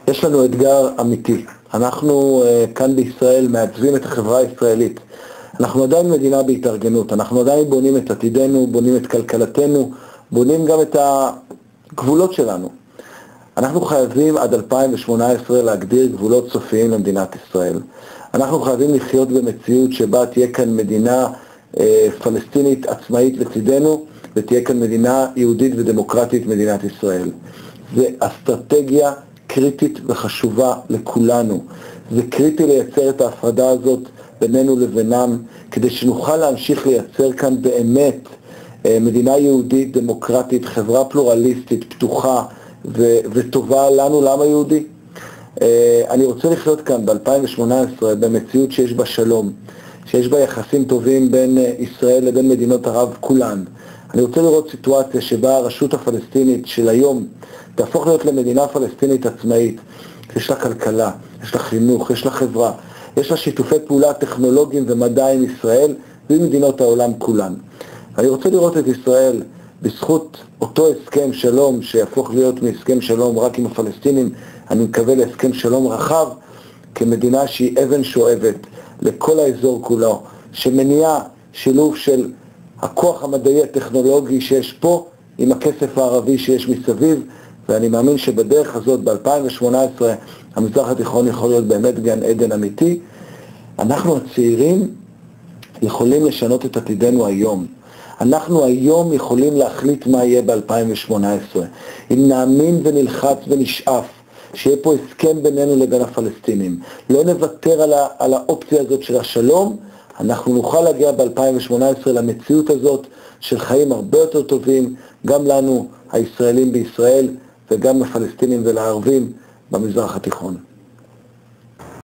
יש לנו אתגר אמיתי. אנחנו כאן בישראל מעצבים את החברה הישראלית. אנחנו עדיין מדינה בהתארגנות, אנחנו עדיין בונים את עתידנו, בונים את כלכלתנו, בונים גם את הגבולות שלנו. אנחנו חייבים עד 2018 להגדיר גבולות סופיים למדינת ישראל. אנחנו חייבים לחיות במציאות שבה תהיה כאן מדינה פלסטינית עצמאית לצידנו, ותהיה כאן מדינה יהודית ודמוקרטית מדינת ישראל. זה אסטרטגיה קריטית וחשובה לכולנו. זה קריטי לייצר את ההפרדה הזאת בינינו לבינם, כדי שנוכל להמשיך לייצר כאן באמת מדינה יהודית, דמוקרטית, חברה פלורליסטית, פתוחה וטובה לנו, לעם היהודי. אני רוצה לחיות כאן ב-2018 במציאות שיש בה שלום, שיש בה יחסים טובים בין ישראל לבין מדינות ערב כולן. אני רוצה לראות סיטואציה שבה הרשות הפלסטינית של היום תהפוך להיות למדינה פלסטינית עצמאית. יש לה כלכלה, יש לה חינוך, יש לה חברה, יש לה שיתופי פעולה טכנולוגיים ומדע עם ישראל ועם מדינות העולם כולן. אני רוצה לראות את ישראל בזכות אותו הסכם שלום שיהפוך להיות מהסכם שלום רק עם הפלסטינים, אני מקווה להסכם שלום רחב, כמדינה שהיא אבן שואבת לכל האזור כולו, שמניעה שילוב של הכוח המדעי הטכנולוגי שיש פה עם הכסף הערבי שיש מסביב, ואני מאמין שבדרך הזאת ב-2018 המזרח התיכון יכול להיות באמת גן עדן אמיתי. אנחנו הצעירים יכולים לשנות את עתידנו היום. אנחנו היום יכולים להחליט מה יהיה ב-2018. אם נאמין ונלחץ ונשאף שיהיה פה הסכם בינינו לבין הפלסטינים, לא נוותר על האופציה הזאת של השלום, אנחנו נוכל להגיע ב-2018 למציאות הזאת של חיים הרבה יותר טובים, גם לנו, הישראלים בישראל, וגם לפלסטינים ולערבים במזרח התיכון.